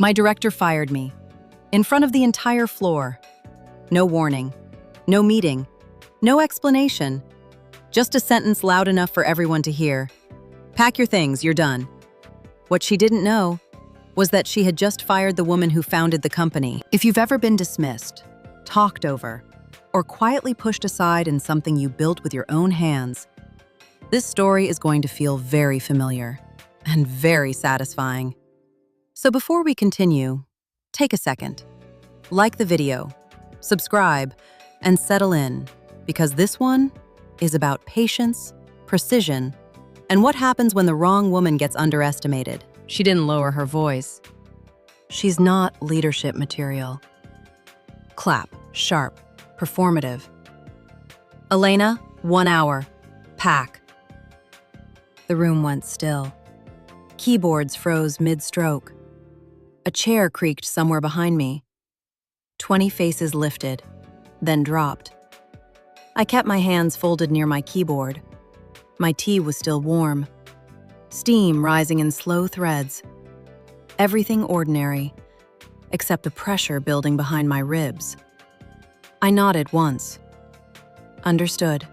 My director fired me, in front of the entire floor. No warning, no meeting, no explanation, just a sentence loud enough for everyone to hear. Pack your things, you're done. What she didn't know was that she had just fired the woman who founded the company. If you've ever been dismissed, talked over, or quietly pushed aside in something you built with your own hands, this story is going to feel very familiar and very satisfying. So before we continue, take a second. Like the video, subscribe, and settle in, because this one is about patience, precision, and what happens when the wrong woman gets underestimated. She didn't lower her voice. She's not leadership material. Clap, sharp, performative. Elena, 1 hour. Pack. The room went still. Keyboards froze mid-stroke. A chair creaked somewhere behind me. 20 faces lifted, then dropped. I kept my hands folded near my keyboard. My tea was still warm. Steam rising in slow threads. Everything ordinary, except the pressure building behind my ribs. I nodded once. Understood.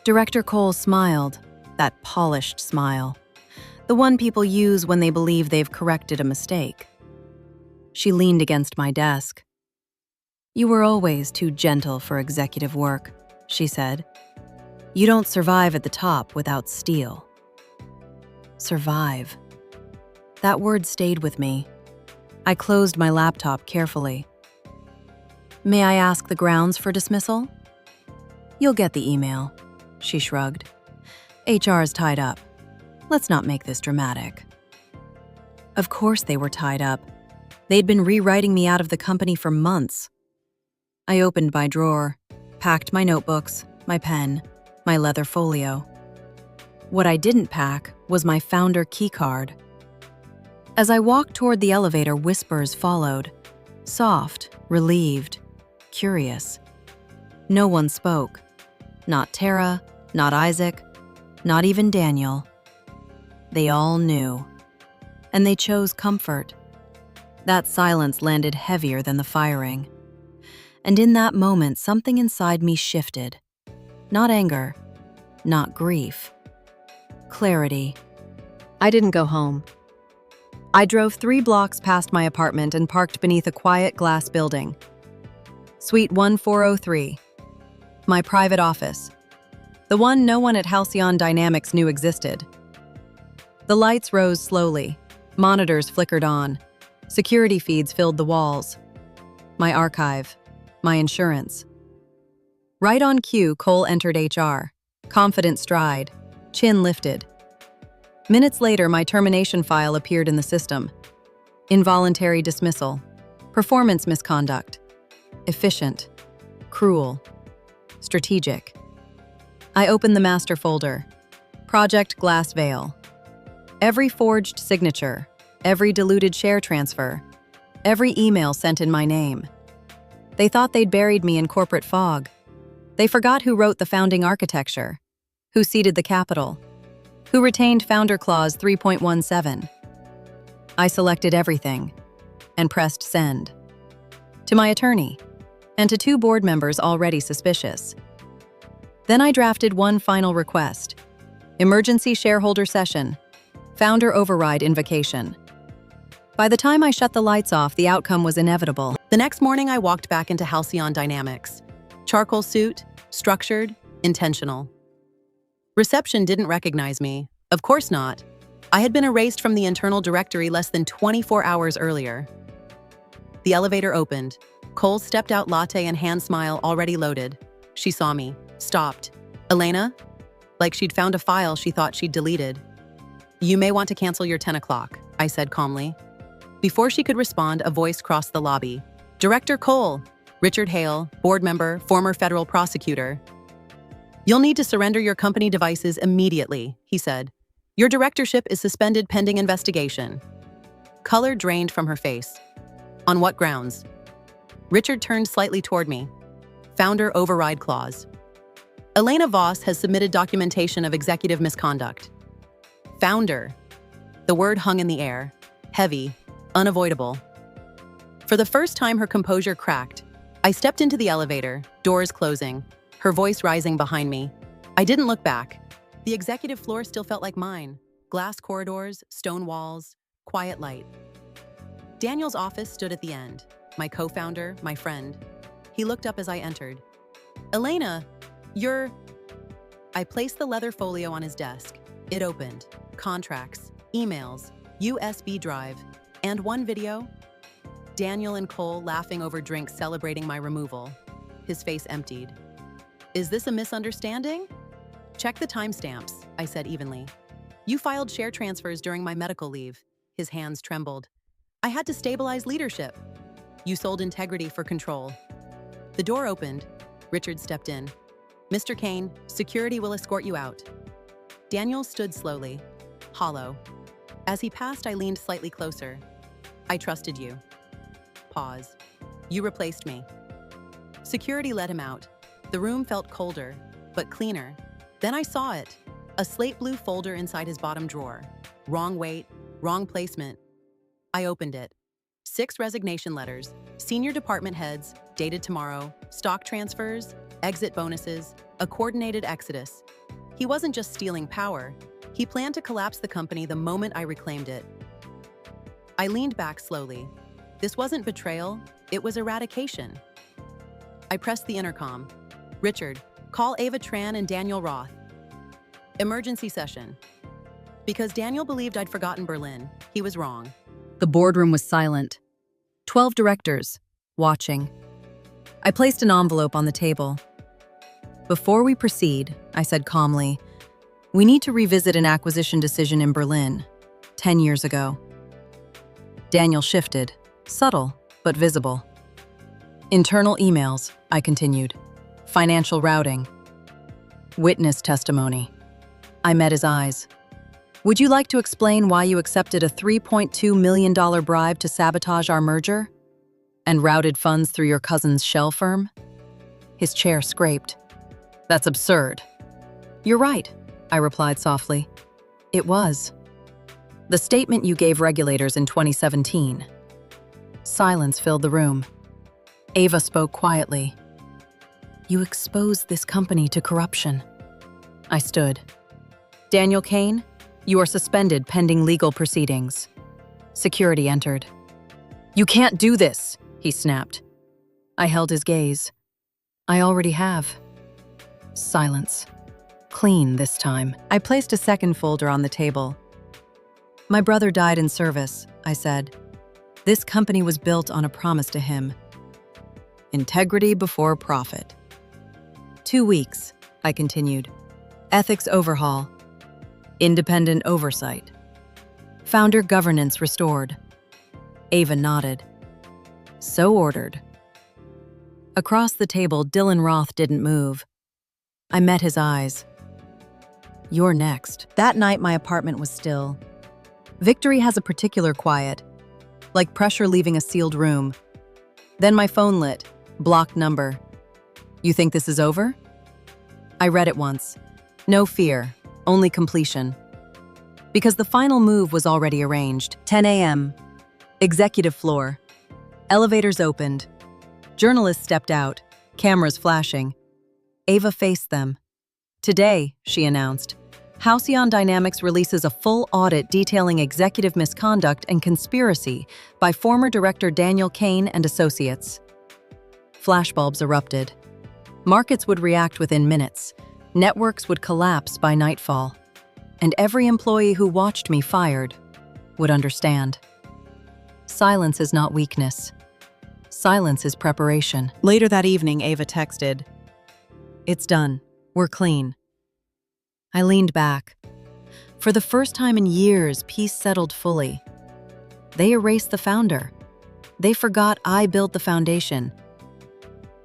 Director Cole smiled, that polished smile. The one people use when they believe they've corrected a mistake. She leaned against my desk. "You were always too gentle for executive work," she said. "You don't survive at the top without steel." Survive. That word stayed with me. I closed my laptop carefully. "May I ask the grounds for dismissal?" "You'll get the email," she shrugged. "HR's tied up. Let's not make this dramatic." Of course they were tied up. They'd been rewriting me out of the company for months. I opened my drawer, packed my notebooks, my pen, my leather folio. What I didn't pack was my founder keycard. As I walked toward the elevator, whispers followed. Soft, relieved, curious. No one spoke. Not Tara, not Isaac, not even Daniel. They all knew. And they chose comfort. That silence landed heavier than the firing. And in that moment, something inside me shifted. Not anger, not grief. Clarity. I didn't go home. I drove 3 blocks past my apartment and parked beneath a quiet glass building. Suite 1403. My private office. The one no one at Halcyon Dynamics knew existed. The lights rose slowly. Monitors flickered on. Security feeds filled the walls. My archive. My insurance. Right on cue, Cole entered HR. Confident stride. Chin lifted. Minutes later, my termination file appeared in the system. Involuntary dismissal. Performance misconduct. Efficient. Cruel. Strategic. I opened the master folder. Project Glass Veil. Every forged signature. Every diluted share transfer. Every email sent in my name. They thought they'd buried me in corporate fog. They forgot who wrote the founding architecture, who seeded the capital, who retained Founder Clause 3.17. I selected everything and pressed send. To my attorney, and to 2 board members already suspicious. Then I drafted one final request. Emergency shareholder session. Founder override invocation. By the time I shut the lights off, the outcome was inevitable. The next morning, I walked back into Halcyon Dynamics. Charcoal suit, structured, intentional. Reception didn't recognize me. Of course not. I had been erased from the internal directory less than 24 hours earlier. The elevator opened. Cole stepped out, latte and hand smile already loaded. She saw me, stopped. "Elena?" Like she'd found a file she thought she'd deleted. "You may want to cancel your 10 o'clock, I said calmly. Before she could respond, a voice crossed the lobby. "Director Cole, Richard Hale, board member, former federal prosecutor." "You'll need to surrender your company devices immediately," he said. "Your directorship is suspended pending investigation." Color drained from her face. "On what grounds?" Richard turned slightly toward me. "Founder override clause. Elena Voss has submitted documentation of executive misconduct." Founder. The word hung in the air, heavy, unavoidable. For the first time, her composure cracked. I stepped into the elevator, doors closing, her voice rising behind me. I didn't look back. The executive floor still felt like mine. Glass corridors, stone walls, quiet light. Daniel's office stood at the end. My co-founder, my friend. He looked up as I entered. "Elena, you're..." I placed the leather folio on his desk. It opened. Contracts, emails, USB drive, and one video. Daniel and Cole laughing over drinks celebrating my removal. His face emptied. "Is this a misunderstanding?" "Check the timestamps," I said evenly. "You filed share transfers during my medical leave." His hands trembled. "I had to stabilize leadership." "You sold integrity for control." The door opened. Richard stepped in. "Mr. Kane, security will escort you out." Daniel stood slowly, hollow. As he passed, I leaned slightly closer. "I trusted you." Pause. "You replaced me." Security let him out. The room felt colder, but cleaner. Then I saw it. A slate blue folder inside his bottom drawer. Wrong weight, wrong placement. I opened it. 6 resignation letters, senior department heads, dated tomorrow, stock transfers, exit bonuses, a coordinated exodus. He wasn't just stealing power. He planned to collapse the company the moment I reclaimed it. I leaned back slowly. This wasn't betrayal, it was eradication. I pressed the intercom. "Richard, call Ava Tran and Daniel Roth." Emergency session. Because Daniel believed I'd forgotten Berlin, he was wrong. The boardroom was silent. 12 directors, watching. I placed an envelope on the table. "Before we proceed," I said calmly, "we need to revisit an acquisition decision in Berlin, 10 years ago." Daniel shifted, subtle but visible. "Internal emails," I continued. "Financial routing. Witness testimony." I met his eyes. "Would you like to explain why you accepted a $3.2 million bribe to sabotage our merger? And routed funds through your cousin's shell firm?" His chair scraped. "That's absurd." "You're right," I replied softly. "It was. The statement you gave regulators in 2017. Silence filled the room. Ava spoke quietly. "You exposed this company to corruption." I stood. "Daniel Kane, you are suspended pending legal proceedings." Security entered. "You can't do this," he snapped. I held his gaze. "I already have." Silence. Clean this time. I placed a second folder on the table. "My brother died in service," I said. "This company was built on a promise to him. Integrity before profit. 2 weeks," I continued. "Ethics overhaul. Independent oversight. Founder governance restored." Ava nodded. "So ordered." Across the table, Dylan Roth didn't move. I met his eyes. "You're next." That night, my apartment was still. Victory has a particular quiet, like pressure leaving a sealed room. Then my phone lit. Blocked number. "You think this is over?" I read it once. No fear, only completion. Because the final move was already arranged. 10 a.m. Executive floor. Elevators opened. Journalists stepped out, cameras flashing. Ava faced them. "Today," she announced, "Halcyon Dynamics releases a full audit detailing executive misconduct and conspiracy by former director Daniel Kane and associates." Flashbulbs erupted. Markets would react within minutes. Networks would collapse by nightfall. And every employee who watched me fired would understand. Silence is not weakness. Silence is preparation. Later that evening, Ava texted, "It's done. We're clean." I leaned back. For the first time in years, peace settled fully. They erased the founder. They forgot I built the foundation.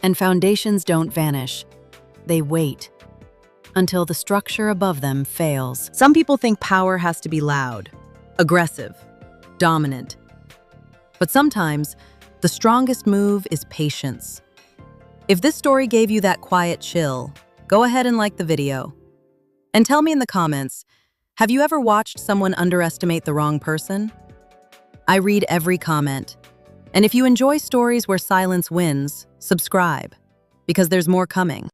And foundations don't vanish. They wait until the structure above them fails. Some people think power has to be loud, aggressive, dominant. But sometimes, the strongest move is patience. If this story gave you that quiet chill, go ahead and like the video. And tell me in the comments, have you ever watched someone underestimate the wrong person? I read every comment. And if you enjoy stories where silence wins, subscribe, because there's more coming.